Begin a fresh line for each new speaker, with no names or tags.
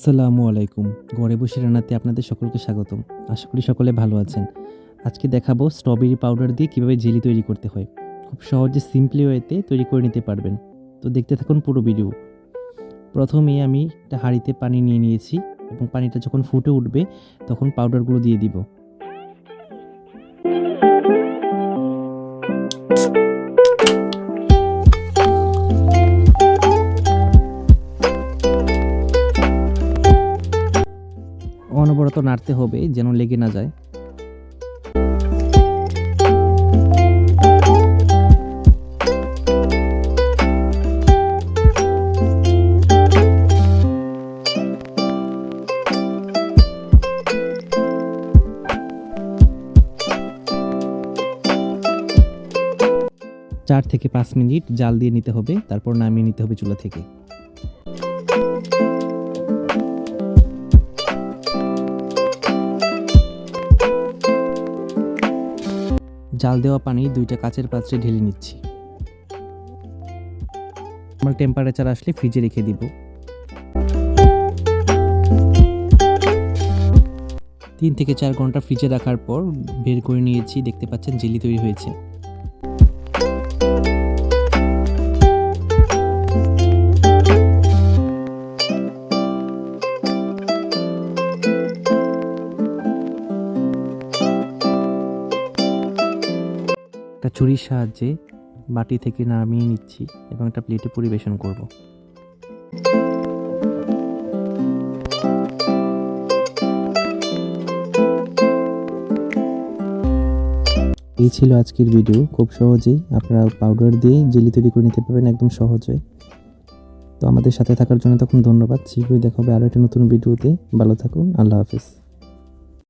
আসসালামু আলাইকুম। ঘরে বসে রান্নাতে আপনাদের সকলকে স্বাগতম। আশা করি সকলে ভালো আছেন। আজকে দেখাবো স্ট্রবেরি পাউডার দিয়ে কিভাবে জেলি তৈরি করতে হয়। খুব সহজে সিম্পলি ওয়েতে তৈরি করে নিতে পারবেন। তো দেখতে থাকুন পুরো ভিডিও। প্রথমে আমি একটা হাঁড়িতে পানি নিয়ে নিয়েছি এবং পানিটা যখন ফুটে উঠবে তখন পাউডারগুলো দিয়ে দিব। অনবরত নাড়তে হবে যেন লেগে না যায়। চার থেকে 5 মিনিট জাল দিয়ে নিতে হবে, তারপর নামিয়ে নিতে হবে চুলা থেকে। জাল দেওয়া পানি 2টা কাচের পাত্রে ঢেলে নিচ্ছি। নরমাল টেম্পারেচার আসলে ফ্রিজে রেখে দিব। 3 থেকে 4 ঘন্টা ফ্রিজে রাখার পর বের করে নিয়েছি। দেখতে পাচ্ছেন জেলি তৈরি হয়েছে। একটা ছুরির সাহায্যে বাটি থেকে নামিয়ে নিচ্ছি এবং একটা প্লেটে পরিবেশন করব। এই ছিল আজকের ভিডিও। খুব সহজেই আপনারা পাউডার দিয়ে জেলি তৈরি করে নিতে পারবেন একদম সহজে। তো আমাদের সাথে থাকার জন্য তখন ধন্যবাদ। শীঘ্রই দেখা হবে আরও একটা নতুন ভিডিওতে। ভালো থাকুন। আল্লাহ হাফেজ।